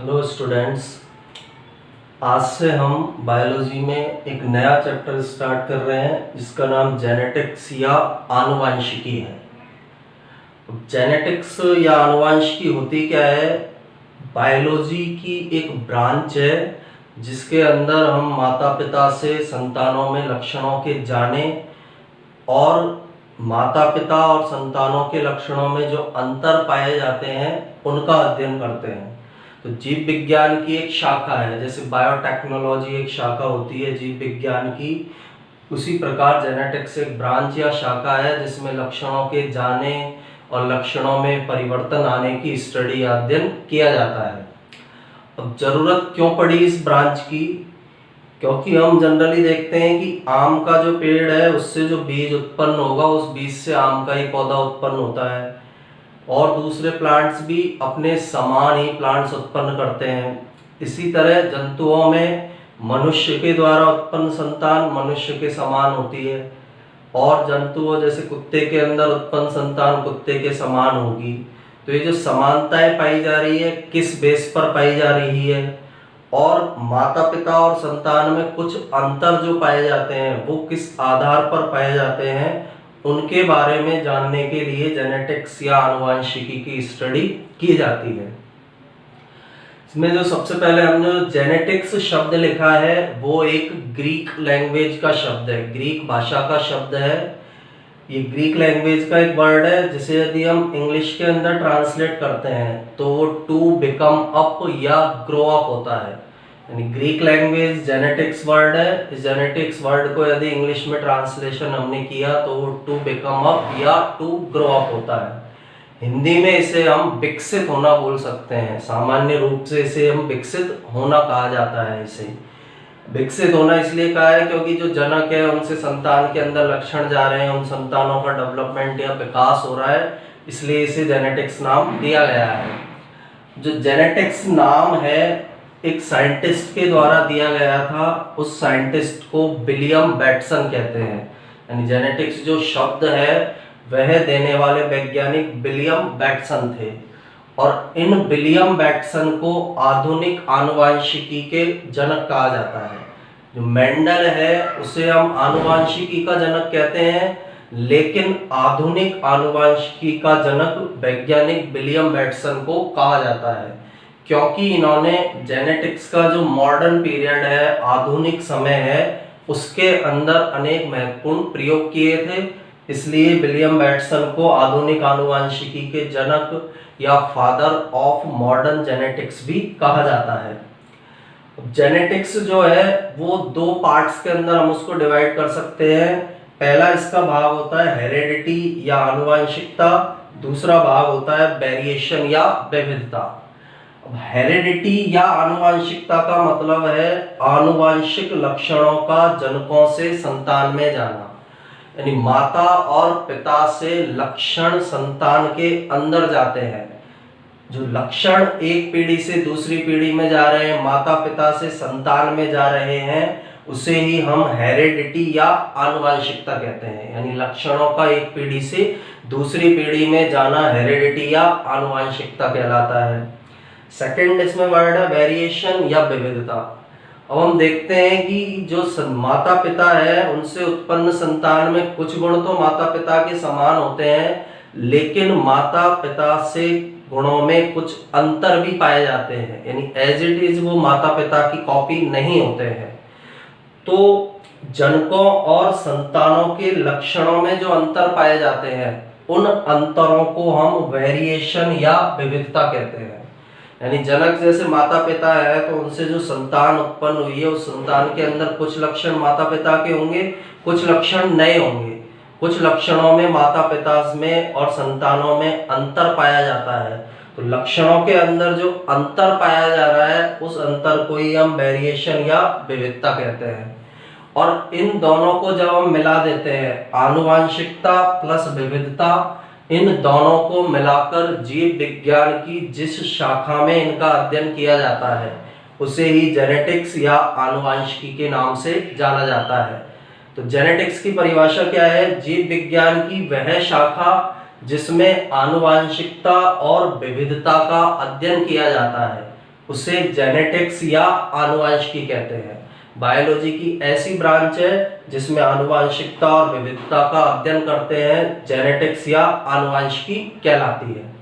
Hello students. आज से हम बायोलॉजी में एक नया चैप्टर स्टार्ट कर रहे हैं जिसका नाम जेनेटिक्स या आनुवांशिकी है। जेनेटिक्स या आनुवांशिकी होती क्या है? बायोलॉजी की एक ब्रांच है जिसके अंदर हम माता पिता से संतानों में लक्षणों के जाने और माता पिता और संतानों के लक्षणों में जो अंतर पाए जाते हैं उनका अध्ययन करते हैं। तो जीव विज्ञान की एक शाखा है, जैसे बायोटेक्नोलॉजी एक शाखा होती है जीव विज्ञान की, उसी प्रकार जेनेटिक्स एक ब्रांच या शाखा है जिसमें लक्षणों के जाने और लक्षणों में परिवर्तन आने की स्टडी या अध्ययन किया जाता है। अब जरूरत क्यों पड़ी इस ब्रांच की? क्योंकि हम जनरली देखते हैं कि आम का जो पेड़ है उससे जो बीज उत्पन्न होगा उस बीज से आम का ही पौधा उत्पन्न होता है, और दूसरे प्लांट्स भी अपने समान ही प्लांट्स उत्पन्न करते हैं। इसी तरह जंतुओं में मनुष्य के द्वारा उत्पन्न संतान मनुष्य के समान होती है, और जंतुओं जैसे कुत्ते के अंदर उत्पन्न संतान कुत्ते के समान होगी। तो ये जो समानताएं पाई जा रही है किस बेस पर पाई जा रही है, और माता पिता और संतान में कुछ अंतर जो पाए जाते हैं वो किस आधार पर पाए जाते हैं, उनके बारे में जानने के लिए जेनेटिक्स या आनुवंशिकी की स्टडी की जाती है। इसमें जो सबसे पहले हमने जेनेटिक्स शब्द लिखा है वो एक ग्रीक लैंग्वेज का शब्द है, ग्रीक भाषा का शब्द है। ये ग्रीक लैंग्वेज का एक वर्ड है जिसे यदि हम इंग्लिश के अंदर ट्रांसलेट करते हैं तो वो टू बिकम अप या ग्रो अप होता है। यानी ग्रीक लैंग्वेज जेनेटिक्स वर्ड है, इस जेनेटिक्स वर्ड को यदि इंग्लिश में ट्रांसलेशन हमने किया तो वो टू बिकम अप या टू ग्रो अप होता है। हिंदी में इसे हम विकसित होना बोल सकते हैं, सामान्य रूप से इसे हम विकसित होना कहा जाता है। इसे विकसित होना इसलिए कहा है क्योंकि जो जनक है उनसे संतान के अंदर लक्षण जा रहे हैं, उन संतानों का डेवलपमेंट या विकास हो रहा है, इसलिए इसे जेनेटिक्स नाम दिया गया है। जो जेनेटिक्स नाम है एक साइंटिस्ट के द्वारा दिया गया था, उस साइंटिस्ट को विलियम बैटसन कहते हैं। यानी जेनेटिक्स जो शब्द है वह देने वाले वैज्ञानिक विलियम बैटसन थे, और इन विलियम बैटसन को आधुनिक आनुवंशिकी के जनक कहा जाता है। जो मेंडल है उसे हम आनुवंशिकी का जनक कहते हैं, लेकिन आधुनिक आनुवंशिकी का जनक वैज्ञानिक विलियम बैटसन को कहा जाता है, क्योंकि इन्होंने जेनेटिक्स का जो मॉडर्न पीरियड है, आधुनिक समय है, उसके अंदर अनेक महत्वपूर्ण प्रयोग किए थे। इसलिए विलियम बैटसन को आधुनिक आनुवंशिकी के जनक या फादर ऑफ मॉडर्न जेनेटिक्स भी कहा जाता है। जेनेटिक्स जो है वो दो पार्ट्स के अंदर हम उसको डिवाइड कर सकते हैं। पहला इसका भाग होता है हेरेडिटी या आनुवंशिकता, दूसरा भाग होता है वेरिएशन या विविधता। हेरेडिटी या आनुवंशिकता का मतलब है आनुवंशिक लक्षणों का जनकों से संतान में जाना, यानी माता और पिता से लक्षण संतान के अंदर जाते हैं। जो लक्षण एक पीढ़ी से दूसरी पीढ़ी में जा रहे हैं, माता पिता से संतान में जा रहे हैं, उसे ही हम हेरेडिटी या आनुवंशिकता कहते हैं। यानी लक्षणों का एक पीढ़ी से दूसरी पीढ़ी में जाना हेरेडिटी या आनुवंशिकता कहलाता है। सेकंड इसमें वर्ड है वेरिएशन या विविधता। अब हम देखते हैं कि जो माता पिता है उनसे उत्पन्न संतान में कुछ गुण तो माता पिता के समान होते हैं, लेकिन माता पिता से गुणों में कुछ अंतर भी पाए जाते हैं, यानी एज इट इज वो माता पिता की कॉपी नहीं होते हैं। तो जनकों और संतानों के लक्षणों में जो अंतर पाए जाते हैं उन अंतरों को हम वेरिएशन या विविधता कहते हैं। यानी जनक जैसे माता पिता है तो उनसे जो संतान उत्पन्न हुई है उस संतान के अंदर कुछ लक्षण माता पिता के होंगे, कुछ लक्षण नए होंगे। कुछ लक्षणों में माता पिता में और संतानों में अंतर पाया जाता है, तो लक्षणों के अंदर जो अंतर पाया जा रहा है उस अंतर को ही हम वेरिएशन या विविधता कहते हैं। और इन दोनों को जब हम मिला देते हैं, आनुवंशिकता प्लस विविधता, इन दोनों को मिलाकर जीव विज्ञान की जिस शाखा में इनका अध्ययन किया जाता है उसे ही जेनेटिक्स या आनुवंशिकी के नाम से जाना जाता है। तो जेनेटिक्स की परिभाषा क्या है? जीव विज्ञान की वह शाखा जिसमें आनुवंशिकता और विविधता का अध्ययन किया जाता है, उसे जेनेटिक्स या आनुवंशिकी कहते हैं। बायोलॉजी की ऐसी ब्रांच है जिसमें आनुवंशिकता और विविधता का अध्ययन करते हैं, जेनेटिक्स या आनुवंशिकी कहलाती है।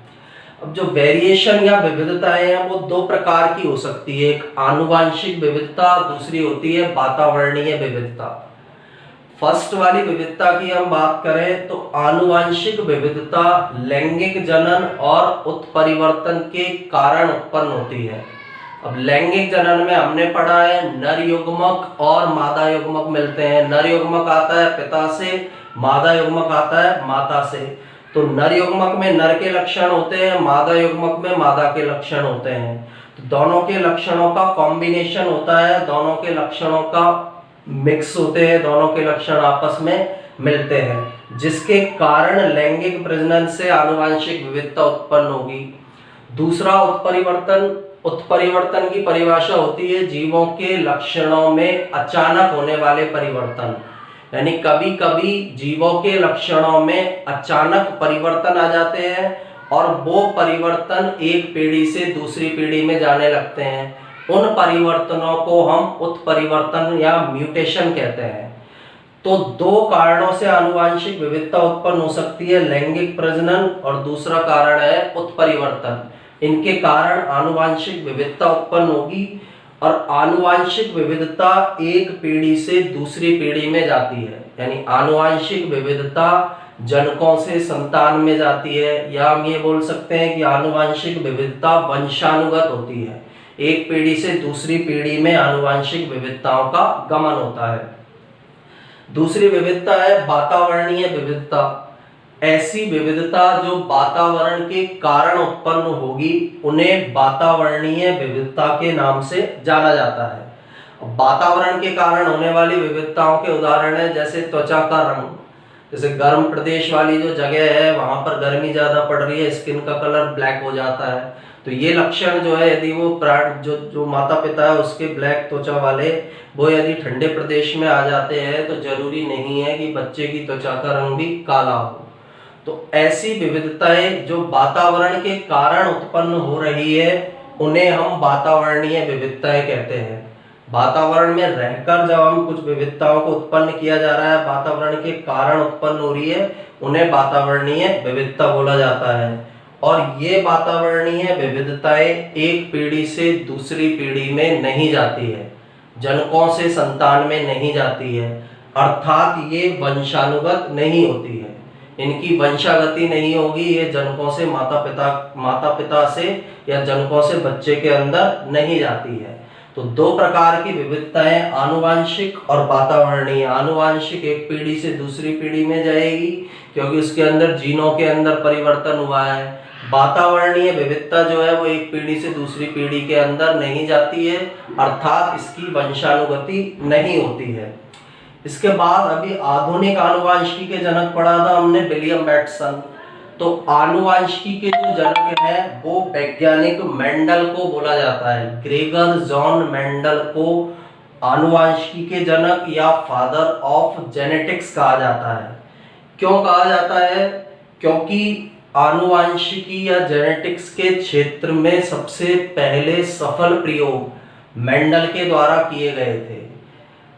अब जो वेरिएशन या विविधताएं हैं वो दो प्रकार की हो सकती है, एक आनुवंशिक विविधता, दूसरी होती है वातावरणीय विविधता। फर्स्ट वाली विविधता की हम बात करें तो आनुवंशिक विविधता लैंगिक जनन और उत्परिवर्तन के कारण उत्पन्न होती है। अब लैंगिक जनन में हमने पढ़ा है नर युग्मक और मादा युग्मक मिलते हैं। नर युग्मक आता है पिता से, मादा युग्मक आता है माता से। तो नर युग्मक में नर के लक्षण होते हैं, मादा युग्मक में मादा के लक्षण होते हैं। तो दोनों के लक्षणों का कॉम्बिनेशन होता है, दोनों के लक्षणों का मिक्स होते हैं, दोनों के लक्षण आपस में मिलते हैं, जिसके कारण लैंगिक प्रजनन से आनुवंशिक विविधता उत्पन्न होगी। दूसरा उत्परिवर्तन। उत्परिवर्तन की परिभाषा होती है जीवों के लक्षणों में अचानक होने वाले परिवर्तन, यानी कभी कभी जीवों के लक्षणों में अचानक परिवर्तन आ जाते हैं और वो परिवर्तन एक पीढ़ी से दूसरी पीढ़ी में जाने लगते हैं। उन परिवर्तनों को हम उत्परिवर्तन या म्यूटेशन कहते हैं। तो दो कारणों से आनुवंशिक विविधता उत्पन्न हो सकती है, लैंगिक प्रजनन और दूसरा कारण है उत्परिवर्तन। इनके कारण आनुवंशिक विविधता उत्पन्न होगी और आनुवंशिक विविधता एक पीढ़ी से दूसरी पीढ़ी में जाती है, यानी आनुवंशिक विविधता जनकों से संतान में जाती है, या हम ये बोल सकते हैं कि आनुवंशिक विविधता वंशानुगत होती है। एक पीढ़ी से दूसरी पीढ़ी में आनुवंशिक विविधताओं का गमन होता है। दूसरी विविधता है वातावरणीय विविधता। ऐसी विविधता जो वातावरण के कारण उत्पन्न होगी उन्हें वातावरणीय विविधता के नाम से जाना जाता है। वातावरण के कारण होने वाली विविधताओं के उदाहरण है जैसे त्वचा का रंग। जैसे गर्म प्रदेश वाली जो जगह है वहां पर गर्मी ज्यादा पड़ रही है, स्किन का कलर ब्लैक हो जाता है। तो ये लक्षण जो है यदि वो जो माता पिता है उसके ब्लैक त्वचा वाले वो यदि ठंडे प्रदेश में आ जाते हैं तो जरूरी नहीं है कि बच्चे की त्वचा का रंग भी काला हो। तो ऐसी विविधताएं जो वातावरण के कारण उत्पन्न हो रही है उन्हें हम वातावरणीय विविधताएं कहते हैं। वातावरण में रहकर जब हम कुछ विविधताओं को उत्पन्न किया जा रहा है, वातावरण के कारण उत्पन्न हो रही है, उन्हें वातावरणीय विविधता बोला जाता है। और ये वातावरणीय विविधताएं एक पीढ़ी से दूसरी पीढ़ी में नहीं जाती है, जनकों से संतान में नहीं जाती है, अर्थात ये वंशानुगत नहीं होती है। इनकी वंशागति नहीं होगी, ये जनकों से माता पिता से या जनकों से बच्चे के अंदर नहीं जाती है। तो दो प्रकार की विविधताएं आनुवांशिक और वातावरणीय। आनुवांशिक एक पीढ़ी से दूसरी पीढ़ी में जाएगी क्योंकि उसके अंदर जीनों के अंदर परिवर्तन हुआ है। वातावरणीय विविधता जो है वो एक पीढ़ी से दूसरी पीढ़ी के अंदर नहीं जाती है, अर्थात इसकी वंशानुगति नहीं होती है। इसके बाद अभी आधुनिक आनुवांशिकी के जनक पढ़ा था हमने विलियम बैटसन। तो आनुवांशिकी के जो जनक हैं वो वैज्ञानिक मेंडल को बोला जाता है। ग्रेगर जॉन मेंडल को आनुवांशिकी के जनक या फादर ऑफ जेनेटिक्स कहा जाता है। क्यों कहा जाता है? क्योंकि आनुवांशिकी या जेनेटिक्स के क्षेत्र में सबसे पहले सफल प्रयोग मेंडल के द्वारा किए गए थे।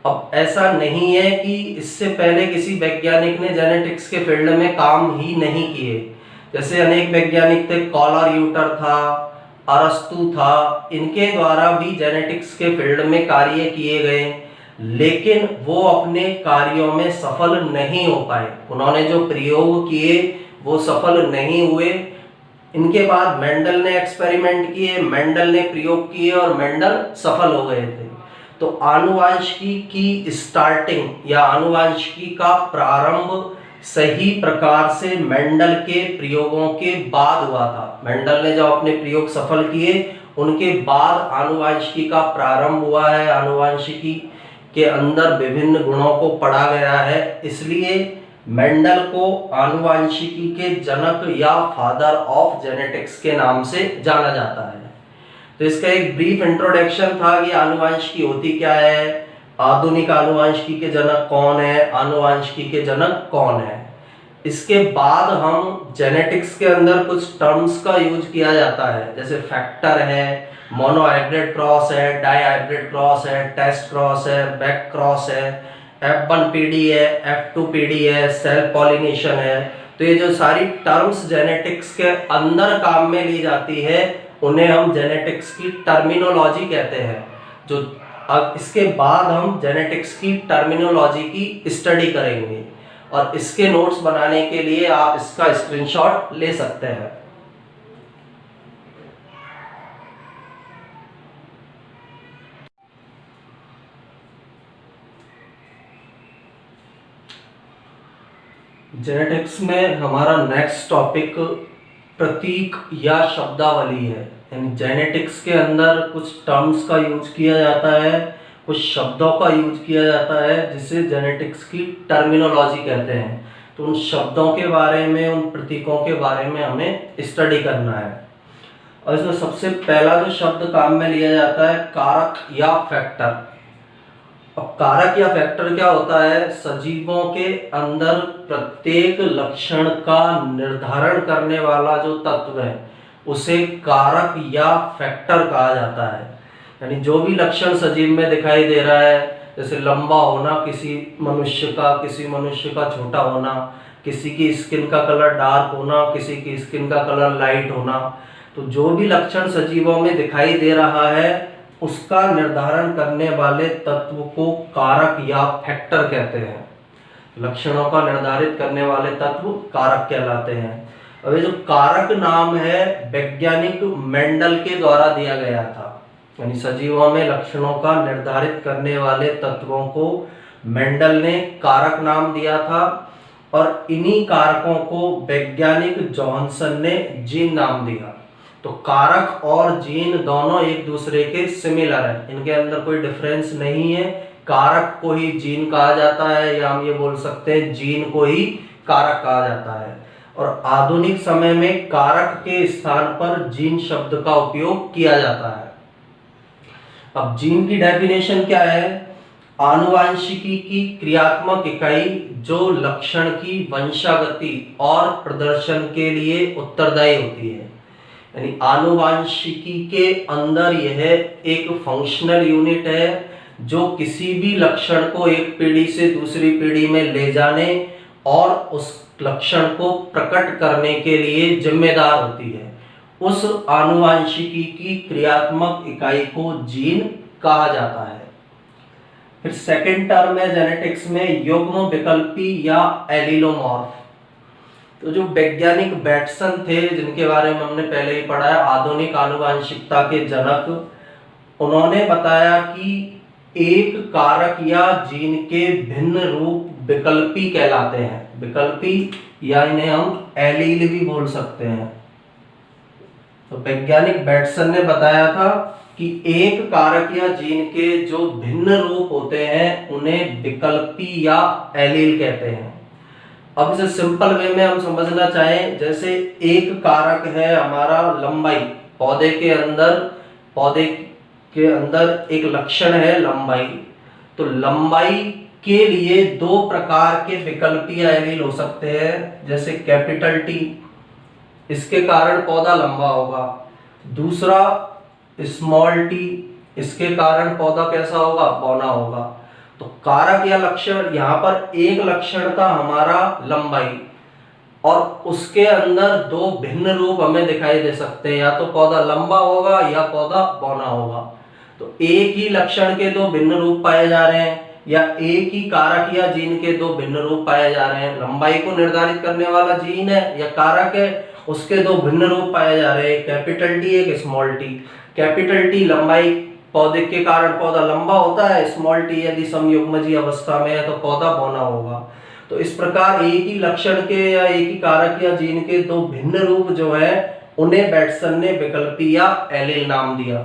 अब ऐसा नहीं है कि इससे पहले किसी वैज्ञानिक ने जेनेटिक्स के फील्ड में काम ही नहीं किए। जैसे अनेक वैज्ञानिक थे, कॉलर-यूटर था, अरस्तु था, इनके द्वारा भी जेनेटिक्स के फील्ड में कार्य किए गए, लेकिन वो अपने कार्यों में सफल नहीं हो पाए। उन्होंने जो प्रयोग किए वो सफल नहीं हुए। इनके बाद मेंडल ने एक्सपेरिमेंट किए, मेंडल ने प्रयोग किए और मेंडल सफल हो गए थे। तो आनुवांशिकी की स्टार्टिंग या आनुवांशिकी का प्रारंभ सही प्रकार से मेंडल के प्रयोगों के बाद हुआ था। मेंडल ने जब अपने प्रयोग सफल किए उनके बाद आनुवांशिकी का प्रारंभ हुआ है। आनुवांशिकी के अंदर विभिन्न गुणों को पढ़ा गया है, इसलिए मेंडल को आनुवांशिकी के जनक या फादर ऑफ जेनेटिक्स के नाम से जाना जाता है। तो इसका एक ब्रीफ इंट्रोडक्शन था कि आनुवांशिकी होती क्या है, आधुनिक आनुवांशिकी के जनक कौन है, आनुवांशिकी के जनक कौन है। इसके बाद हम जेनेटिक्स के अंदर कुछ टर्म्स का यूज किया जाता है, जैसे फैक्टर है, मोनोहाइब्रिड क्रॉस है, डाईहाइब्रिड क्रॉस है, टेस्ट क्रॉस है, बैक क्रॉस है, F1PD है, F2PD है, सेल्फ पॉलिनेशन है। तो ये जो सारी टर्म्स जेनेटिक्स के अंदर काम में ली जाती है उन्हें हम जेनेटिक्स की टर्मिनोलॉजी कहते हैं। जो अब इसके बाद हम जेनेटिक्स की टर्मिनोलॉजी की स्टडी करेंगे और इसके नोट्स बनाने के लिए आप इसका स्क्रीनशॉट ले सकते हैं। जेनेटिक्स में हमारा नेक्स्ट टॉपिक प्रतीक या शब्दावली है। यानी जेनेटिक्स के अंदर कुछ टर्म्स का यूज किया जाता है, कुछ शब्दों का यूज किया जाता है जिसे जेनेटिक्स की टर्मिनोलॉजी कहते हैं। तो उन शब्दों के बारे में, उन प्रतीकों के बारे में हमें स्टडी करना है। और इसमें सबसे पहला जो शब्द काम में लिया जाता है कारक या फैक्टर। अब कारक या फैक्टर क्या होता है? सजीवों के अंदर प्रत्येक लक्षण का निर्धारण करने वाला जो तत्व है उसे कारक या फैक्टर कहा जाता है। यानी जो भी लक्षण सजीव में दिखाई दे रहा है, जैसे लंबा होना किसी मनुष्य का छोटा होना, किसी की स्किन का कलर डार्क होना, किसी की स्किन का कलर लाइट होना, तो जो भी लक्षण सजीवों में दिखाई दे रहा है उसका निर्धारण करने वाले तत्व को कारक या फैक्टर कहते हैं। लक्षणों का निर्धारित करने वाले तत्व कारक कहलाते हैं। अब ये जो कारक नाम है वैज्ञानिक मेंडल के द्वारा दिया गया था। यानी सजीवों में लक्षणों का निर्धारित करने वाले तत्वों को मेंडल ने कारक नाम दिया था और इन्हीं कारकों को वैज्ञानिक जॉनसन ने जीन नाम दिया। तो कारक और जीन दोनों एक दूसरे के सिमिलर हैं, इनके अंदर कोई डिफरेंस नहीं है। कारक को ही जीन कहा जाता है या हम ये बोल सकते हैं जीन को ही कारक कहा जाता है। और आधुनिक समय में कारक के स्थान पर जीन शब्द का उपयोग किया जाता है। अब जीन की डेफिनेशन क्या है? आनुवांशिकी की क्रियात्मक इकाई जो लक्षण की वंशागति और प्रदर्शन के लिए उत्तरदायी होती है। यानी आनुवांशिकी के अंदर यह एक फंक्शनल यूनिट है जो किसी भी लक्षण को एक पीढ़ी से दूसरी पीढ़ी में ले जाने और उस लक्षण को प्रकट करने के लिए जिम्मेदार होती है। उस आनुवांशिकी की क्रियात्मक इकाई को जीन कहा जाता है। फिर सेकंड टर्म है जेनेटिक्स में युग्म विकल्पी या एलिलोमॉर्फ। तो जो वैज्ञानिक बैटसन थे जिनके बारे में हमने पहले ही पढ़ा है, आधुनिक आनुवांशिकता के जनक, उन्होंने बताया कि एक कारक या जीन के भिन्न रूप विकल्पी कहलाते हैं। विकल्पी या इन्हें हम एलील भी बोल सकते हैं। तो वैज्ञानिक बैटसन ने बताया था कि एक कारक या जीन के जो भिन्न रूप होते हैं उन्हें विकल्पी या एलील कहते हैं। अब इसे सिंपल वे में हम समझना चाहें, जैसे एक कारक है हमारा लंबाई। पौधे के अंदर एक लक्षण है लंबाई। तो लंबाई के लिए दो प्रकार के विकल्पी या एलील हो सकते हैं। जैसे कैपिटल टी, इसके कारण पौधा लंबा होगा। दूसरा स्मॉल टी, इसके कारण पौधा कैसा होगा? बौना होगा। तो कारक या लक्षण, यहाँ पर एक लक्षण का हमारा लंबाई और उसके अंदर दो भिन्न रूप हमें दिखाई दे सकते हैं, या तो पौधा लंबा होगा या पौधा बौना होगा। तो एक ही लक्षण के दो भिन्न रूप पाए जा रहे हैं या एक ही कारक या जीन के दो भिन्न रूप पाए जा रहे हैं। लंबाई को निर्धारित करने वाला जीन है या कारक है, उसके दो भिन्न रूप पाए जा रहे हैं, कैपिटल टी एक स्मॉल टी। कैपिटल टी लंबाई पौधे के कारण पौधा लंबा होता है, स्मॉल टी यदि समयुग्मजीय अवस्था में है तो पौधा बौना होगा। तो इस प्रकार एक ही लक्षण के या एक ही कारक या जीन के दो भिन्न रूप जो है उन्हें बैटसन ने विकल्पी या एलील नाम दिया।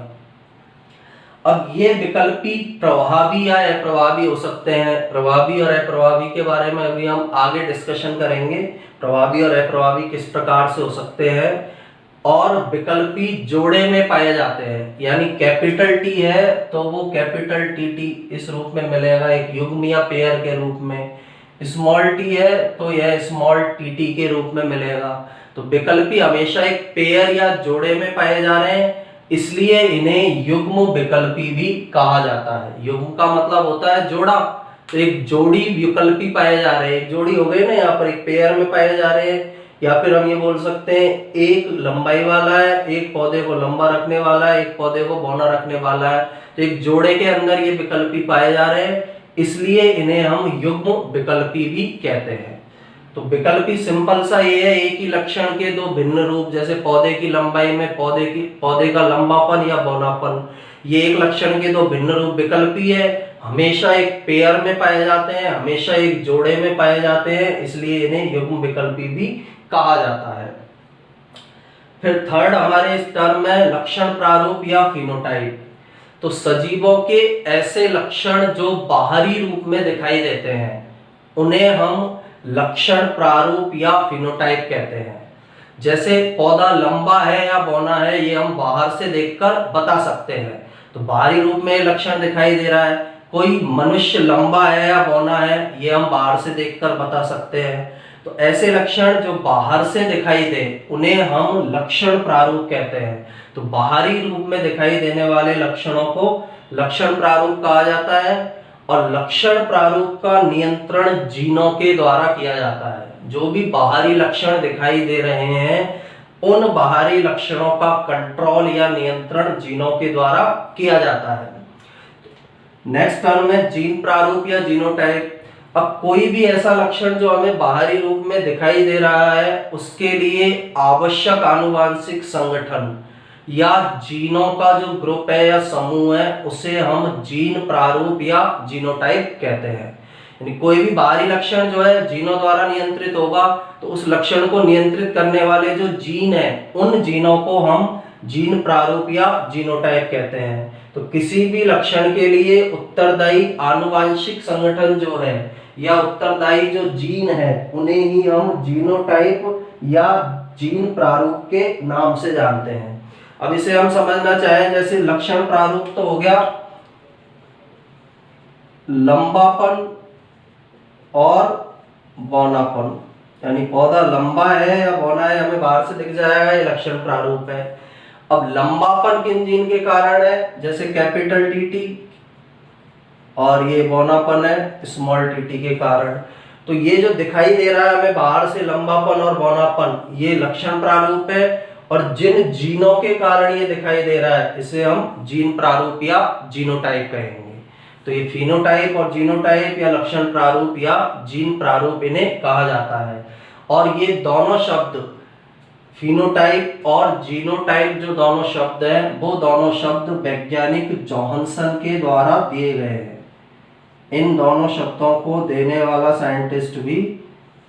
अब ये विकल्पी प्रभावी या अप्रभावी हो सकते हैं। प्रभावी और अप्रभावी के बारे में अभी हम आगे डिस्कशन करेंगे। प्रभावी और अप्रभावी किस प्रकार से हो सकते हैं। और विकल्पी जोड़े में पाए जाते हैं, यानी कैपिटल टी है तो वो कैपिटल टी टी इस रूप में मिलेगा, एक युग्म या पेयर के रूप में। स्मॉल टी है तो यह स्मॉल टी टी के रूप में मिलेगा। तो विकल्पी हमेशा एक पेयर या जोड़े में पाए जा रहे हैं, इसलिए इन्हें युग्म विकल्पी भी कहा जाता है। युग्म का मतलब होता है जोड़ा, तो एक जोड़ी विकल्पी पाए जा रहे हैं, एक जोड़ी हो गई ना, यहाँ पर एक पेयर में पाए जा रहे हैं। या फिर हम ये बोल सकते हैं एक लंबाई वाला है, एक पौधे को लंबा रखने वाला है, एक पौधे को बौना रखने वाला है, तो एक जोड़े के अंदर ये विकल्पी पाए जा रहे हैं, इसलिए इन्हें हम युग्म विकल्पी भी कहते हैं। तो विकल्पी सिंपल सा ये है, एक ही लक्षण के दो भिन्न रूप, जैसे पौधे की लंबाई में पौधे का लंबापन या बौनापन, ये एक लक्षण के दो भिन्न रूप विकल्पी है। हमेशा एक पेयर में पाए जाते हैं, हमेशा एक जोड़े में पाए जाते हैं, इसलिए इन्हें युग्म विकल्पी भी कहा जाता है। फिर थर्ड हमारे इस टर्म में लक्षण प्रारूप या फिनोटाइप। तो सजीवों के ऐसे लक्षण जो बाहरी रूप में दिखाई देते हैं उन्हें हम लक्षण प्रारूप या फिनोटाइप कहते हैं। जैसे पौधा लंबा है या बौना है, ये हम बाहर से देखकर बता सकते हैं, तो बाहरी रूप में लक्षण दिखाई दे रहा है। कोई मनुष्य लंबा है या बौना है, ये हम बाहर से देखकर बता सकते हैं। तो ऐसे लक्षण जो बाहर से दिखाई दे उन्हें हम लक्षण प्रारूप कहते हैं। तो बाहरी रूप में दिखाई देने वाले लक्षणों को लक्षण प्रारूप कहा जाता है। और लक्षण प्रारूप का नियंत्रण जीनों के द्वारा किया जाता है। जो भी बाहरी लक्षण दिखाई दे रहे हैं उन बाहरी लक्षणों का कंट्रोल या नियंत्रण जीनों के द्वारा किया जाता है। नेक्स्ट टर्म है जीन प्रारूप या जीनोटाइप। अब कोई भी ऐसा लक्षण जो हमें बाहरी रूप में दिखाई दे रहा है उसके लिए आवश्यक आनुवांशिक संगठन या जीनों का जो ग्रुप है या समूह है उसे हम जीन प्रारूप या जीनोटाइप कहते हैं। यानी कोई भी बाहरी लक्षण जो है जीनों द्वारा नियंत्रित होगा, तो उस लक्षण को नियंत्रित करने वाले जो जीन है उन जीनों को हम जीन प्रारूप या जीनोटाइप कहते हैं। तो किसी भी लक्षण के लिए उत्तरदायी आनुवांशिक संगठन जो है या उत्तरदायी जो जीन है उन्हें ही हम जीनोटाइप या जीन प्रारूप के नाम से जानते हैं। अब इसे हम समझना चाहें, जैसे लक्षण प्रारूप तो हो गया लंबापन और बौनापन, यानी पौधा लंबा है या बौना है हमें बाहर से दिख जाएगा, ये लक्षण प्रारूप है। अब लंबापन किन जीन के कारण है, जैसे कैपिटल टीटी, और ये बौनापन है स्मॉल टीटी के कारण। तो ये जो दिखाई दे रहा है हमें बाहर से लंबापन और बौनापन, ये लक्षण प्रारूप है। और जिन जीनों के कारण ये दिखाई दे रहा है इसे हम जीन प्रारूप या जीनोटाइप कहेंगे। तो ये फिनोटाइप और जीनोटाइप या लक्षण प्रारूप या जीन प्रारूप इन्हें कहा जाता है। और ये दोनों शब्द फिनोटाइप और जीनोटाइप जो दोनों शब्द हैं वो दोनों शब्द वैज्ञानिक जॉनसन के द्वारा दिए गए हैं। इन दोनों शब्दों को देने वाला साइंटिस्ट भी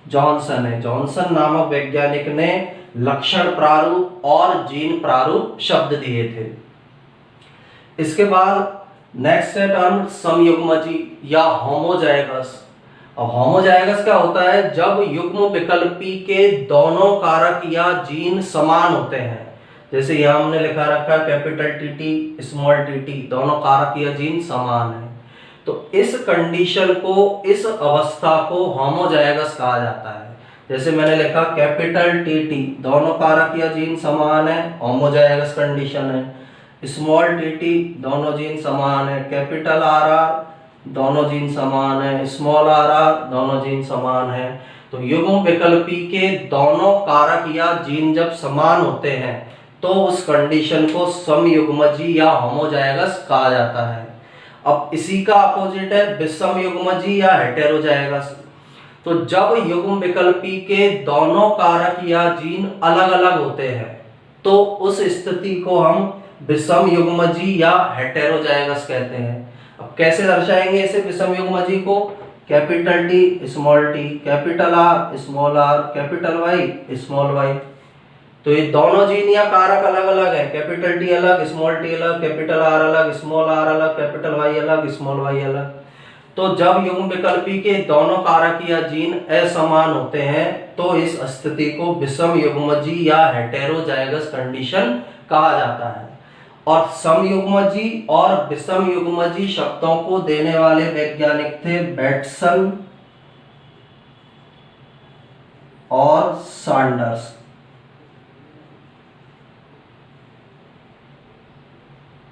जॉनसन है। जॉनसन नामक वैज्ञानिक ने लक्षण प्रारूप और जीन प्रारूप शब्द दिए थे। इसके बाद नेक्स्ट है टर्म समयुग्मजी या होमोजाइगस। अब होमोजाइगस क्या होता है, जब युग्म विकल्पी के दोनों कारक या जीन समान होते हैं। जैसे यहाँ हमने लिखा रखा कैपिटल टीटी स्मॉल टीटी, दोनों कारक या जीन समान है, तो इस कंडीशन को, इस अवस्था को होमोजाइगस कहा जाता है। जैसे मैंने लिखा कैपिटल टीटी दोनों कारक या जीन समान है, होमोजाइगस कंडीशन है। स्मॉल टीटी दोनों जीन समान है। कैपिटल आर आर दोनों जीन समान है। स्मॉल आर आर दोनों जीन समान है। तो युग्म विकल्पी के दोनों कारक या जीन जब समान होते हैं तो उस कंडीशन को समयुग्मजी या होमोजाइगस कहा जाता है। अब इसी का अपोजिट है विषम युग्मजी या हेटेरोजाइगस। तो जब युग्म विकल्पी के दोनों कारक या जीन अलग अलग होते हैं तो उस स्थिति को हम विषम युग्मजी या हेटेरोजाइगस कहते हैं। अब कैसे दर्शाएंगे इसे विषम युग्मजी को, capital T small T, capital R small R, capital Y small Y. तो ये दोनों जीन या कारक अलग अलग है, कैपिटल टी अलग स्मॉल टी अलग, कैपिटल आर अलग स्मॉल आर अलग, कैपिटल वाई अलग स्मॉल वाई अलग। तो जब युग्म विकल्पी के दोनों कारक या जीन असमान होते हैं तो इस स्थिति को विषम युग्मजी या हेटेरोजाइगस कंडीशन कहा जाता है। और समयुग्मजी और विषम युग्मजी शब्दों को देने वाले वैज्ञानिक थे बैटसन और सैंडर्स।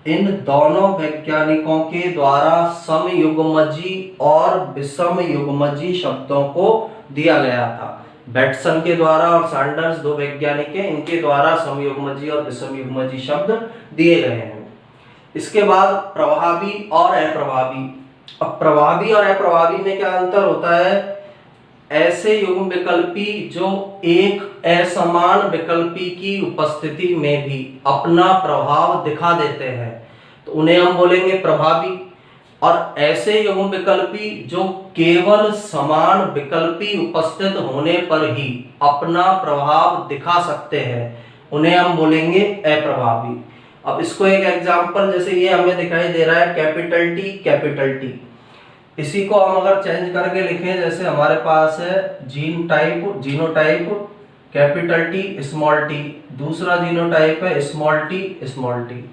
इन दोनों वैज्ञानिकों के द्वारा समयुग्मजी और विषमयुग्मजी शब्दों को दिया गया था। बैटसन के द्वारा और सैंडर्स, दो वैज्ञानिक हैं, इनके द्वारा समयुग्मजी और विषमयुग्मजी शब्द दिए गए हैं। इसके बाद प्रभावी और अप्रभावी। अब प्रभावी और अप्रभावी में क्या अंतर होता है? ऐसे युग्म विकल्पी जो एक असमान विकल्पी की उपस्थिति में भी अपना प्रभाव दिखा देते हैं तो उन्हें हम बोलेंगे प्रभावी। और ऐसे युग्म विकल्पी जो केवल समान विकल्पी उपस्थित होने पर ही अपना प्रभाव दिखा सकते हैं उन्हें हम बोलेंगे अप्रभावी। अब इसको एक एग्जांपल, जैसे ये हमें दिखाई दे रहा है कैपिटल टी कैपिटल टी, इसी को हम अगर चेंज करके लिखें, जैसे हमारे पास है genotype capital T small T, दूसरा जीनोटाइप है स्मॉल टी।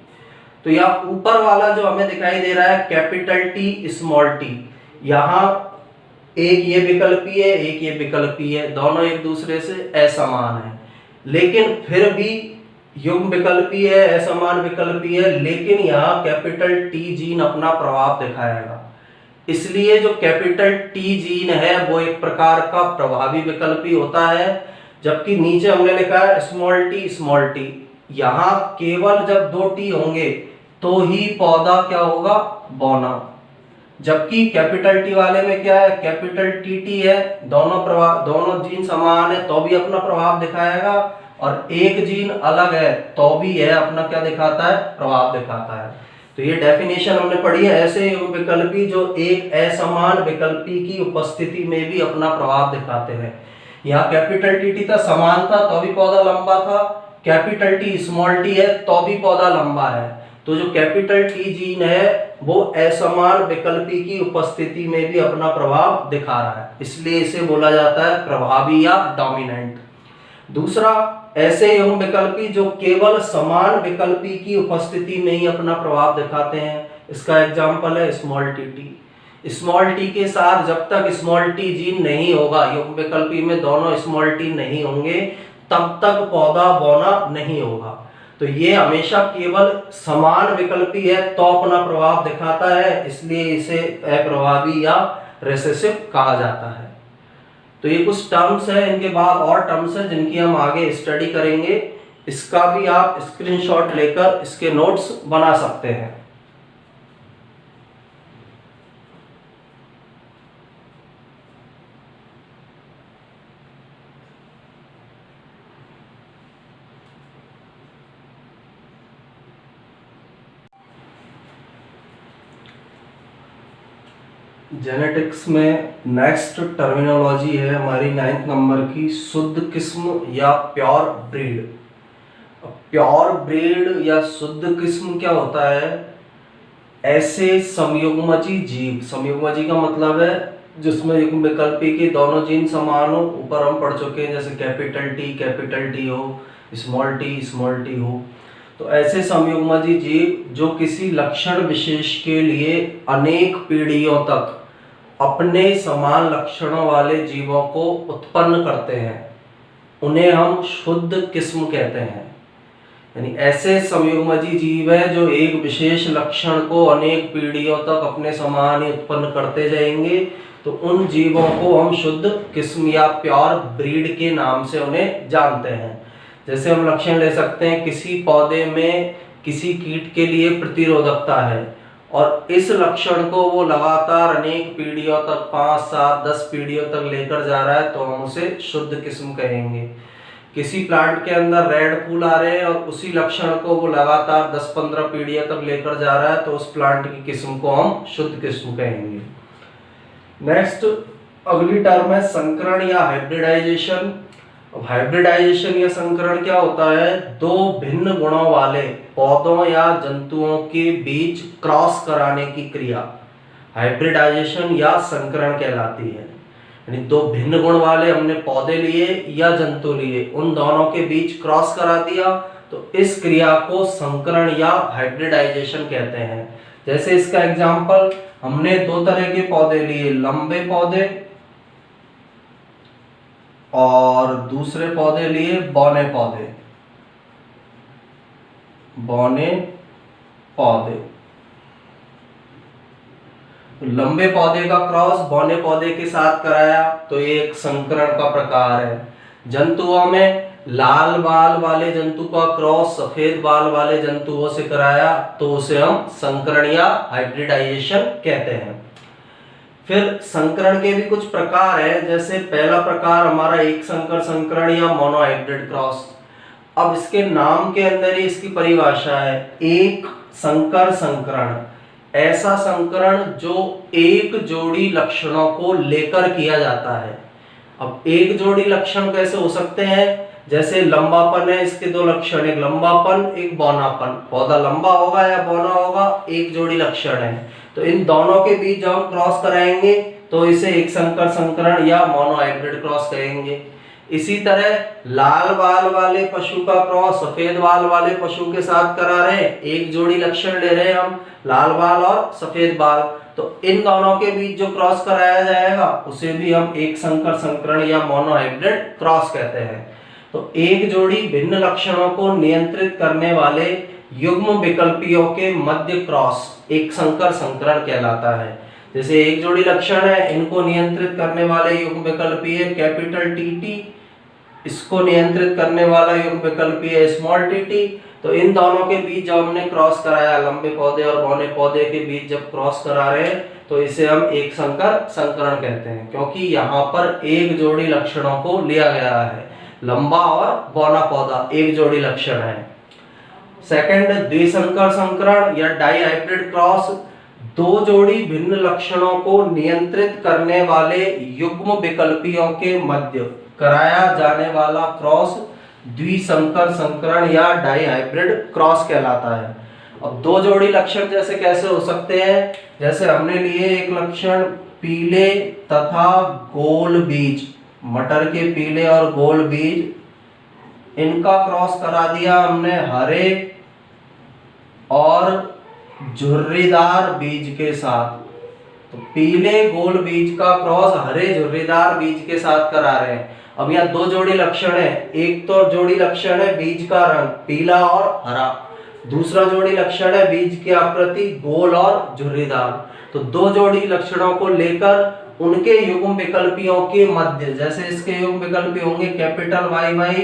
तो यहाँ ऊपर वाला जो हमें दिखाई दे रहा है कैपिटल टी स्मॉल टी, यहाँ एक ये विकल्पी है एक ये विकल्पी है, दोनों एक दूसरे से असमान है, लेकिन फिर भी युग्म विकल्पी है असमान विकल्पी है, लेकिन यहाँ कैपिटल टी जीन अपना प्रभाव दिखाएगा। इसलिए जो कैपिटल टी जीन है वो एक प्रकार का प्रभावी विकल्पी होता है, जबकि नीचे हमने लिखा है स्मॉल टी। यहाँ केवल जब दो टी होंगे तो ही पौधा क्या होगा? बौना। जबकि कैपिटल टी वाले में क्या है? कैपिटल टी है, दोनों जीन समान है तो भी अपना प्रभाव दिखाएगा, और एक जीन अलग है तो भी यह अपना क्या दिखाता है? प्रभाव दिखाता है। तो ये डेफिनेशन हमने पढ़ी है, ऐसे युग्म विकल्पी जो एक असमान विकल्पी की उपस्थिति में भी अपना प्रभाव दिखाते हैं। यहाँ कैपिटल टी था, समान था तो भी पौधा लंबा था, कैपिटल टी स्मॉल टी है तो भी पौधा लंबा है। तो जो कैपिटल टी जीन है वो असमान विकल्पी की उपस्थिति में भी अपना प्रभाव दिखा रहा है, इसलिए इसे बोला जाता है प्रभावी या डोमिनेंट। दूसरा, ऐसे युग्म विकल्पी जो केवल समान विकल्पी की उपस्थिति में ही अपना प्रभाव दिखाते हैं, इसका एग्जाम्पल है स्मॉल टी। स्मॉल टी के साथ जब तक स्मॉल टी जीन नहीं होगा, युग्म विकल्पी में दोनों स्मॉल टी नहीं होंगे, तब तक पौधा बौना नहीं होगा। तो ये हमेशा केवल समान विकल्पी है तो अपना प्रभाव दिखाता है, इसलिए इसे अप्रभावी या रिसेसिव कहा जाता है। तो ये कुछ टर्म्स है, इनके बाद और टर्म्स है जिनकी हम आगे स्टडी करेंगे। इसका भी आप स्क्रीनशॉट लेकर इसके नोट्स बना सकते हैं। जेनेटिक्स में नेक्स्ट टर्मिनोलॉजी है हमारी 9th नंबर की, शुद्ध किस्म या प्योर ब्रीड। प्योर ब्रीड या शुद्ध किस्म क्या होता है? ऐसे समयुग्मजी जीव, समयुग्मजी का मतलब है जिसमें युग्म विकल्पी के दोनों जीन समान हो, ऊपर हम पढ़ चुके हैं, जैसे कैपिटल टी हो, स्मॉल टी हो। तो ऐसे समयुग्मजी जीव जो किसी लक्षण विशेष के लिए अनेक पीढ़ियों तक अपने समान लक्षणों वाले जीवों को उत्पन्न करते हैं, उन्हें हम शुद्ध किस्म कहते हैं। यानी ऐसे समयुग्मजी जीव है जो एक विशेष लक्षण को अनेक पीढ़ियों तक अपने समान ही उत्पन्न करते जाएंगे, तो उन जीवों को हम शुद्ध किस्म या प्योर ब्रीड के नाम से उन्हें जानते हैं। जैसे हम लक्षण ले सकते हैं, किसी पौधे में किसी कीट के लिए प्रतिरोधकता है और इस लक्षण को वो लगातार अनेक पीढ़ियों तक, 5, 7, 10 पीढ़ियों तक लेकर जा रहा है, तो हम उसे शुद्ध किस्म कहेंगे। किसी प्लांट के अंदर रेड फूल आ रहे हैं और उसी लक्षण को वो लगातार 10-15 पीढ़ियों तक लेकर जा रहा है, तो उस प्लांट की किस्म को हम शुद्ध किस्म कहेंगे। नेक्स्ट अगली टर्म है संकरण या हाइब्रिडाइजेशन। हाइब्रिडाइजेशन या संकरण क्या होता है? दो भिन्न गुणों वाले पौधों या जंतुओं के बीच क्रॉस कराने की क्रिया हाइब्रिडाइजेशन या संकरण कहलाती है। यानी दो भिन्न गुण वाले हमने पौधे लिए या जंतु लिए, उन दोनों के बीच क्रॉस करा दिया, तो इस क्रिया को संकरण या हाइब्रिडाइजेशन कहते हैं। जैसे इसका एग्जाम्पल, हमने दो तरह के पौधे लिए, लंबे पौधे और दूसरे पौधे लिए बौने पौधे। बौने पौधे। तो लंबे पौधे का क्रॉस बौने पौधे के साथ कराया तो ये एक संकरण का प्रकार है। जंतुओं में लाल बाल वाले जंतु का क्रॉस सफेद बाल वाले जंतुओं से कराया तो उसे हम संकरण या हाइब्रिडाइजेशन कहते हैं। फिर संकरण के भी कुछ प्रकार है, जैसे पहला प्रकार हमारा एक संकर संकरण या मोनोहाइब्रिड क्रॉस। अब इसके नाम के अंदर ही इसकी परिभाषा है, एक संकर संकरण, ऐसा संकरण जो एक जोड़ी लक्षणों को लेकर किया जाता है। अब एक जोड़ी लक्षण कैसे हो सकते हैं, जैसे लंबापन है, इसके दो लक्षण, एक लंबापन एक बौनापन, पौधा लंबा होगा या बौना होगा, एक जोड़ी लक्षण है। तो इन दोनों के बीच जब हम क्रॉस कराएंगे तो इसे एक संकर संकरण या मोनोहाइब्रिड क्रॉस कहेंगे। इसी तरह लाल बाल वाले पशु का क्रॉस सफेद बाल वाले पशु के साथ करा रहे हैं, एक जोड़ी लक्षण ले रहे हैं हम, लाल बाल और सफेद बाल, तो इन दोनों के बीच जो क्रॉस कराया जाएगा उसे भी हम एक संकर संकरण या मोनोहाइब्रिड क्रॉस कहते हैं। तो एक जोड़ी भिन्न लक्षणों को नियंत्रित करने वाले युग्म विकल्पियों के मध्य क्रॉस एक संकर संकरण कहलाता है। जैसे एक जोड़ी लक्षण है, इनको नियंत्रित करने वाले युग्म विकल्पीय कैपिटल टी, इसको नियंत्रित करने वाला युग्म विकल्पीय स्मॉल टी। तो इन दोनों के बीच जब हमने क्रॉस कराया, लंबे पौधे और बौने पौधे के बीच जब क्रॉस करा रहे हैं तो इसे हम एक संकर संकरण कहते हैं, क्योंकि यहाँ पर एक जोड़ी लक्षणों को लिया गया है, लंबा और बौना पौधा एक जोड़ी लक्षण है। सेकंड द्विसंकर संकरण या डाई हाइब्रिड क्रॉस, दो जोड़ी भिन्न लक्षणों को नियंत्रित करने वाले युग्म विकल्पियों के मध्य कराया जाने वाला क्रॉस द्विसंकर संकरण या डाई हाइब्रिड क्रॉस कहलाता है। अब दो जोड़ी लक्षण जैसे कैसे हो सकते हैं, जैसे हमने लिए एक लक्षण पीले तथा गोल बीज, मटर के पीले और गोल बीज, इनका क्रॉस करा दिया हमने हरे और झुर्रीदार बीज के साथ। तो पीले गोल बीज का क्रॉस हरे झुर्रीदार बीज के साथ करा रहे हैं। अब यहाँ दो जोड़ी लक्षण है, एक तो जोड़ी लक्षण है बीज का रंग पीला और हरा, दूसरा जोड़ी लक्षण है बीज की आकृति गोल और झुर्रीदार। तो दो जोड़ी लक्षणों को लेकर उनके युग्म विकल्पियों के मध्य, जैसे इसके युग्म विकल्पी होंगे capital Y Y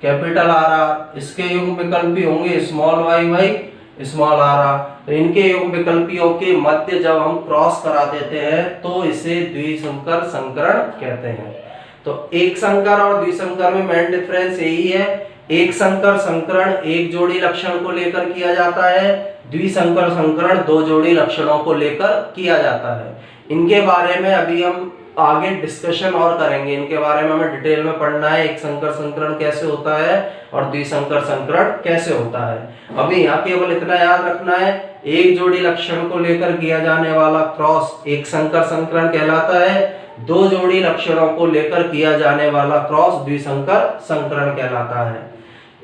capital R R, इसके युग्म विकल्पी होंगे small Y Y small R R, तो इनके युग्म विकल्पियों के मध्य जब हम क्रॉस करा देते हैं तो इसे द्विसंकर संकरण कहते हैं। तो एक संकर और द्विसंकर में मेन डिफरेंस यही है, एक संकर संकरण एक जोड़ी लक्षण को लेकर किया जाता है, द्विसंकर संकरण दो जोड़ी लक्षणों को लेकर किया जाता है। इनके बारे में अभी हम आगे डिस्कशन और करेंगे, इनके बारे में हमें डिटेल में पढ़ना है, एक संकर संकरण कैसे होता है और द्विसंकर संकरण कैसे होता है। अभी यहाँ केवल इतना याद रखना है, एक जोड़ी लक्षण को लेकर किया जाने वाला क्रॉस एक संकर संकरण कहलाता है, दो जोड़ी लक्षणों को लेकर किया जाने वाला क्रॉस द्विसंकर संकरण कहलाता है।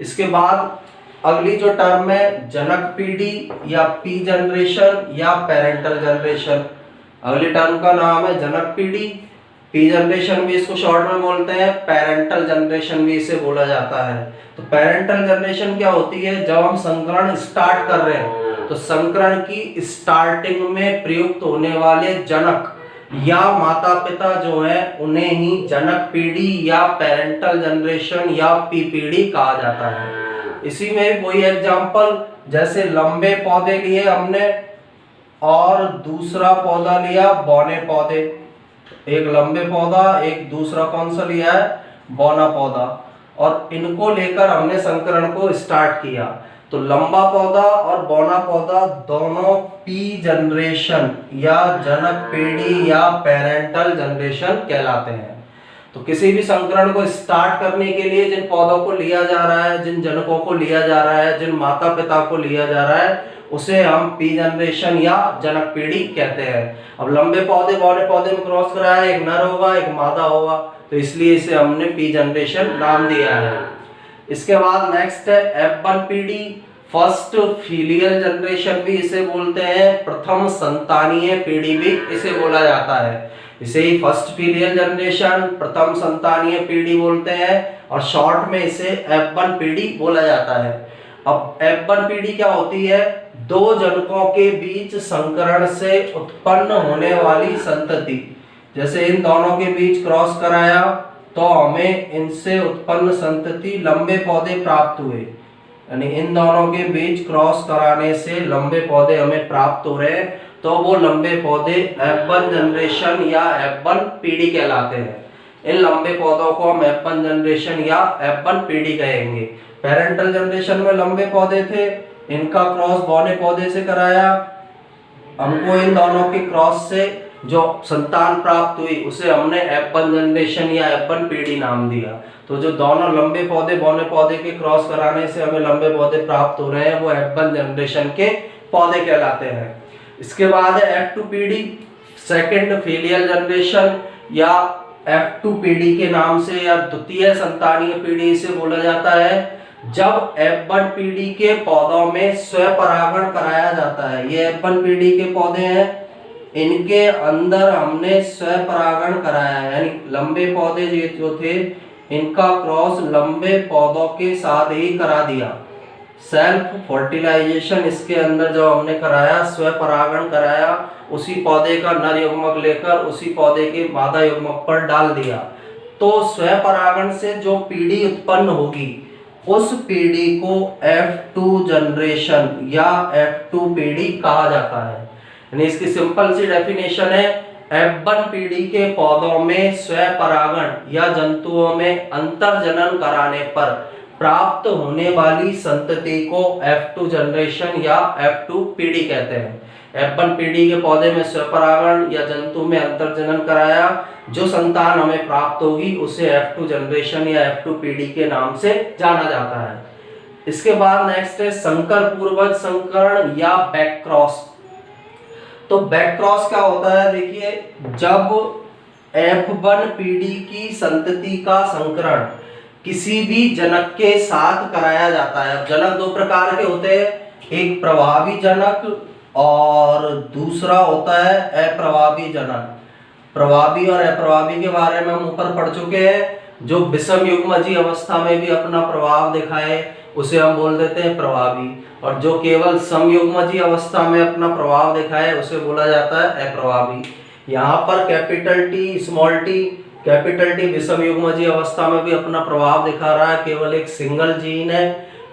इसके बाद अगली जो टर्म है जनक पीढ़ी या पी जनरेशन या पेरेंटल जनरेशन, अगली टर्म का नाम है जनक पीढ़ी, पी जनरेशन भी इसको शॉर्ट में बोलते हैं, पेरेंटल जनरेशन भी इसे बोला जाता है। तो पेरेंटल जनरेशन क्या होती है, जब हम संकरण स्टार्ट कर रहे हैं तो संकरण की स्टार्टिंग में प्रयुक्त होने वाले जनक या माता पिता जो है उन्हें ही जनक पीढ़ी या पेरेंटल जनरेशन या पी पीढ़ी कहा जाता है। इसी में वही एग्जांपल, जैसे लंबे पौधे लिए हमने और दूसरा पौधा लिया बौने पौधे, एक लंबे पौधा एक दूसरा कौन सा लिया है बौना पौधा, और इनको लेकर हमने संकरण को स्टार्ट किया। तो लंबा पौधा और बौना पौधा दोनों पी जनरेशन या जनक पीढ़ी या पेरेंटल जनरेशन कहलाते हैं। तो किसी भी संकरण को स्टार्ट करने के लिए जिन पौधों को लिया जा रहा है, जिन जनकों को लिया जा रहा है, जिन माता पिता को लिया जा रहा है, उसे हम पी जनरेशन या जनक पीढ़ी कहते हैं। अब लंबे पौधे बौने पौधे में क्रॉस कराया है, एक नर होगा एक मादा होगा, तो इसलिए इसे हमने पी जनरेशन नाम दिया है। इसके बाद नेक्स्ट है F1 पीढ़ी, फर्स्ट फिलियल जनरेशन भी इसे बोलते हैं, प्रथम संतानीय पीढ़ी भी इसे बोला जाता है। इसे ही फर्स्ट फिलियल जनरेशन प्रथम संतानीय पीढ़ी बोलते हैं और शॉर्ट में इसे F1 पीढ़ी बोला जाता है। अब F1 पीढ़ी क्या होती है? दो जनकों के बीच संकरण से उत्पन्न होने वाली संतति। जैसे इन दोनों के बीच क्रॉस कराया तो हमें इनसे उत्पन्न संतति लंबे पौधे प्राप्त हुए, यानी इन दोनों के बीच क्रॉस कराने से लंबे पौधे हमें प्राप्त हो रहे हैं, तो वो लंबे पौधे F1 जनरेशन या F1 पीढ़ी कहलाते हैं। इन लंबे पौधों को हम F1 जनरेशन या F1 पीढ़ी कहेंगे। पेरेंटल जनरेशन में लंबे पौधे थे, इनका क्रॉस बौने पौधे से कराया, हमको इन दोनों के क्रॉस से जो संतान प्राप्त हुई उसे हमने F1 जनरेशन या F1 पीढ़ी नाम दिया। तो जो दोनों लंबे पौधे बौने पौधे के क्रॉस कराने से हमें लंबे पौधे प्राप्त हो रहे हैं, वो F1 जनरेशन के पौधे कहलाते हैं। इसके बाद है F2 पीढ़ी, सेकेंड फेलियल जनरेशन या F2 पीढ़ी के नाम से या द्वितीय संतानीय पीढ़ी से बोला जाता है। जब F1 पीढ़ी के पौधों में स्वपरागण कराया जाता है, ये F1 पीढ़ी के पौधे हैं, इनके अंदर हमने स्वपरागण कराया है, यानी लंबे पौधे जो थे इनका क्रॉस लंबे पौधों के साथ ही करा दिया। सेल्फ फर्टिलाइजेशन इसके अंदर जो हमने कराया, स्वपरागण कराया, उसी पौधे का नर युग्मक लेकर उसी पौधे के मादा युग्मक पर डाल दिया, तो स्वपरागण से जो पीढ़ी उत्पन्न होगी उस पीढ़ी को F2 जनरेशन या F2 पीढ़ी कहा जाता है। यानी इसकी सिंपल सी डेफिनेशन है, F1 पीढ़ी के पौधों में स्वपरागण या जंतुओं में अंतर्जनन कराने पर प्राप्त होने वाली संतति को F2 जनरेशन या F2 पीढ़ी कहते हैं। F1 पीढ़ी के पौधे में स्वपरागण या जंतु में अंतर्जनन कराया, जो संतान हमें प्राप्त होगी उसे F2 जनरेशन या F2 पीढ़ी के नाम से जाना जाता है। इसके बाद नेक्स्ट है संकर पूर्वज संकरण या बैक क्रॉस। तो बैक क्रॉस क्या होता है? देखिए, जब F1 पीढ़ी की संतति का संकरण किसी भी जनक के साथ कराया जाता है। जनक दो प्रकार के होते हैं, एक प्रभावी जनक और दूसरा होता है अप्रभावी जनक। प्रभावी और अप्रभावी के बारे में हम ऊपर पढ़ चुके हैं। जो विषम युग्मजीय अवस्था में भी अपना प्रभाव दिखाए उसे हम बोल देते हैं प्रभावी, और जो केवल समयुग्मजीय अवस्था में अपना प्रभाव दिखाए उसे बोला जाता है अप्रभावी। यहाँ पर capital T small T, capital T विषम युग्मजीय अवस्था में भी अपना प्रभाव दिखा रहा है, केवल एक सिंगल जीन है,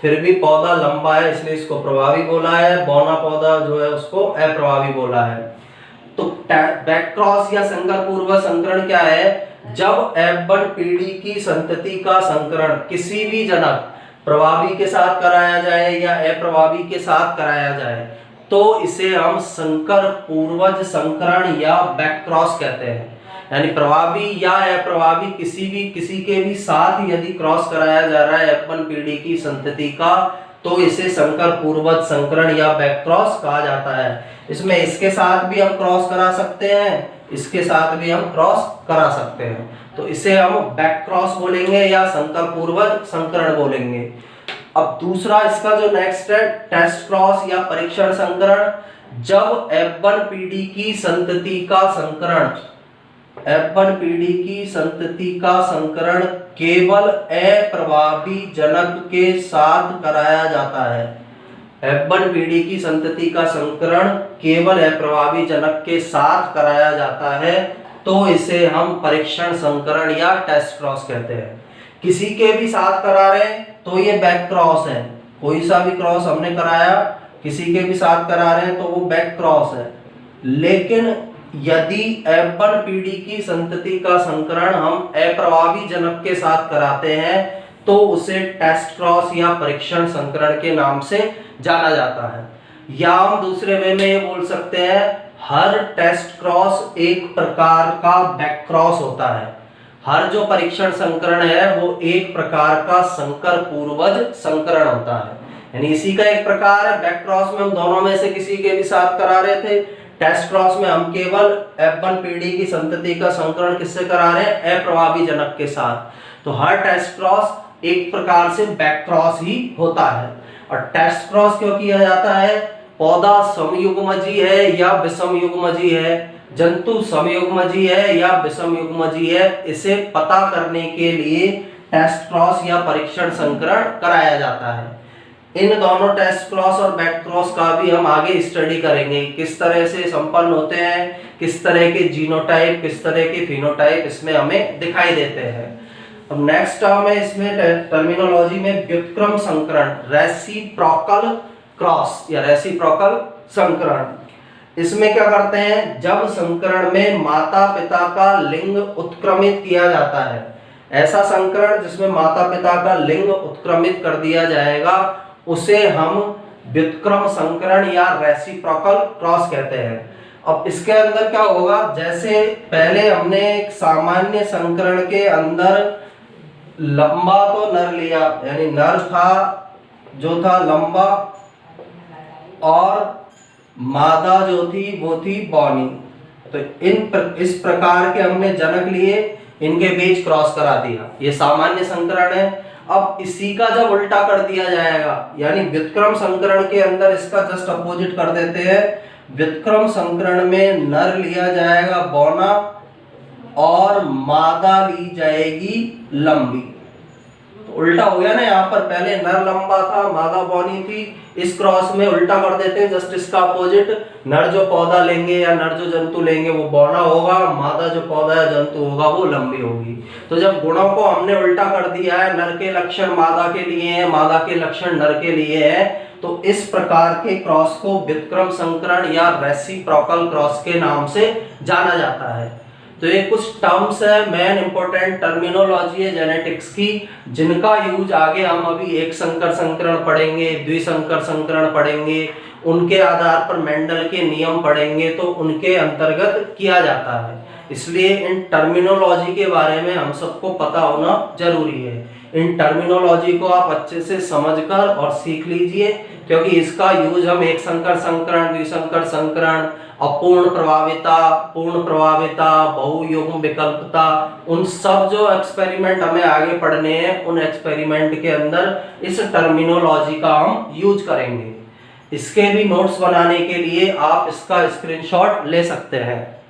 फिर भी पौधा लंबा है इसलिए इसको प्रभावी बोला है, बौना पौधा जो है उसको अप्रभावी बोला है। तो बैक क्रॉस या संकर पूर्व संकरण क्या है? जब F1 पीढ़ी की संतति का संकरण किसी भी जनक प्रभावी के साथ कराया जाए या अप्रभावी के साथ कराया जाए तो इसे हम संकर पूर्वज संकरण या बैक क्रॉस कहते हैं। यानी प्रभावी या अप्रभावी किसी के भी साथ यदि क्रॉस कराया जा रहा है F1 पीढ़ी की संतति का, तो इसे संकर पूर्वज संकरण या बैक क्रॉस कहा जाता है। इसमें इसके साथ भी हम क्रॉस करा सकते हैं, इसके साथ भी हम क्रॉस करा सकते हैं, तो इसे हम बैक क्रॉस बोलेंगे या संकर पूर्वज संकरण बोलेंगे। अब दूसरा इसका जो नेक्स्ट है टेस्ट क्रॉस या परीक्षण संकरण। जब F1 पीढ़ी की संतति का संकरण, F1 पीढ़ी की संतति का संकरण केवल अप्रभावी जनक के साथ कराया जाता है। F1 पीढ़ी की संतति का संकरण केवल अप्रभावी जनक के साथ कराया जाता है, तो इसे हम परीक्षण संकरण या टेस्ट क्रॉस कहते हैं। किसी के भी साथ करा रहे हैं तो ये बैक क्रॉस है, कोई सा भी क्रॉस हमने कराया किसी के भी साथ करा रहे हैं तो वो बैक क्रॉस है। लेकिन यदि F1 पीढ़ी की संतति का संकरण हम अप्रभावी जनक के साथ कराते हैं तो उसे टेस्ट क्रॉस या परीक्षण संकरण के नाम से जाना जाता है। या हम दूसरे वे में ये बोल सकते हैं, हर टेस्ट क्रॉस एक प्रकार का बैक क्रॉस होता है। हर जो परीक्षण संकरण है वो एक प्रकार का संकर पूर्वज संकरण होता है। यानी इसी का एक प्रकार है। बैक क्रॉस में हम दोनों में से किसी के भी साथ करा रहे थे, टेस्ट क्रॉस में हम केवल F1 पीढ़ी की संतति का संकरण किससे करा रहे हैं? अप्रभावी जनक के साथ। तो हर टेस्ट क्रॉस एक प्रकार से बैक क्रॉस ही होता है। और टेस्ट क्रॉस क्यों किया जाता है? पौधा समयुग्मजी है या विषमयुग्मजी है, जंतु समयुग्मजी है या विषमयुग्मजी है, इसे पता करने के लिए टेस्ट क्रॉस या परीक्षण संकरण कराया जाता है। इन दोनों टेस्ट क्रॉस और बैक क्रॉस का भी हम आगे स्टडी करेंगे, किस तरह से संपन्न होते हैं, किस तरह के जीनोटाइप, किस तरह के फिनोटाइप इसमें हमें दिखाई देते हैं। अब नेक्स्ट टर्म है इसमें टर्मिनोलॉजी में व्युत्क्रम संकरण, रेसिप्रोकल क्रॉस या रेसिप्रोकल संकरण। इसमें क्या करते हैं, जब संकरण में माता पिता का लिंग उत्क्रमित किया जाता है, ऐसा संकरण जिसमें माता पिता का लिंग उत्क्रमित कर दिया जाएगा, उसे हम व्युत्क्रम संकरण या रेसिप्रोकल क्रॉस कहते हैं। अब इसके अंदर क्या होगा, जैसे पहले हमने एक सामान्य संकरण के अंदर लंबा तो नर लिया, यानी नर था जो था लंबा, और मादा जो थी वो थी बौनी। तो इस प्रकार के हमने जनक लिए, इनके बीच क्रॉस करा दिया, ये सामान्य संकरण है। अब इसी का जब उल्टा कर दिया जाएगा, यानी व्युत्क्रम संकरण के अंदर इसका जस्ट अपोजिट कर देते हैं। व्युत्क्रम संकरण में नर लिया जाएगा बौना और मादा ली जाएगी लंबी। तो उल्टा हो गया ना, यहाँ पर पहले नर लंबा था, मादा बौनी थी, इस क्रॉस में उल्टा कर देते हैं, जस्ट इसका अपोजिट। नर जो पौधा लेंगे या नर जो जंतु लेंगे वो बौना होगा, मादा जो पौधा या जंतु होगा वो लंबी होगी। तो जब गुणों को हमने उल्टा कर दिया है, नर के लक्षण मादा के लिए हैं, मादा के लक्षण नर के लिए हैं, तो इस प्रकार के क्रॉस को व्युत्क्रम संकरण या रेसिप्रोकल क्रॉस के नाम से जाना जाता है। तो ये कुछ टर्म्स है, मेन इंपॉर्टेंट टर्मिनोलॉजी है जेनेटिक्स की, जिनका यूज आगे हम अभी एक संकर संकरण पढ़ेंगे, द्विसंकर संकरण पढ़ेंगे, उनके आधार पर मेंडल के नियम पढ़ेंगे, तो उनके अंतर्गत किया जाता है। इसलिए इन टर्मिनोलॉजी के बारे में हम सबको पता होना जरूरी है। इन टर्मिनोलॉजी को आप अच्छे से समझकर और सीख लीजिए, क्योंकि इसका यूज हम एक संकर संकरण, द्विसंकर संकरण, अपूर्ण प्रभाविता, पूर्ण प्रभाविता, बहुयुग्म विकल्पता, उन सब जो एक्सपेरिमेंट हमें आगे पढ़ने हैं, उन एक्सपेरिमेंट के अंदर इस टर्मिनोलॉजी का हम यूज करेंगे। इसके भी नोट्स बनाने के लिए आप इसका स्क्रीनशॉट ले सकते हैं।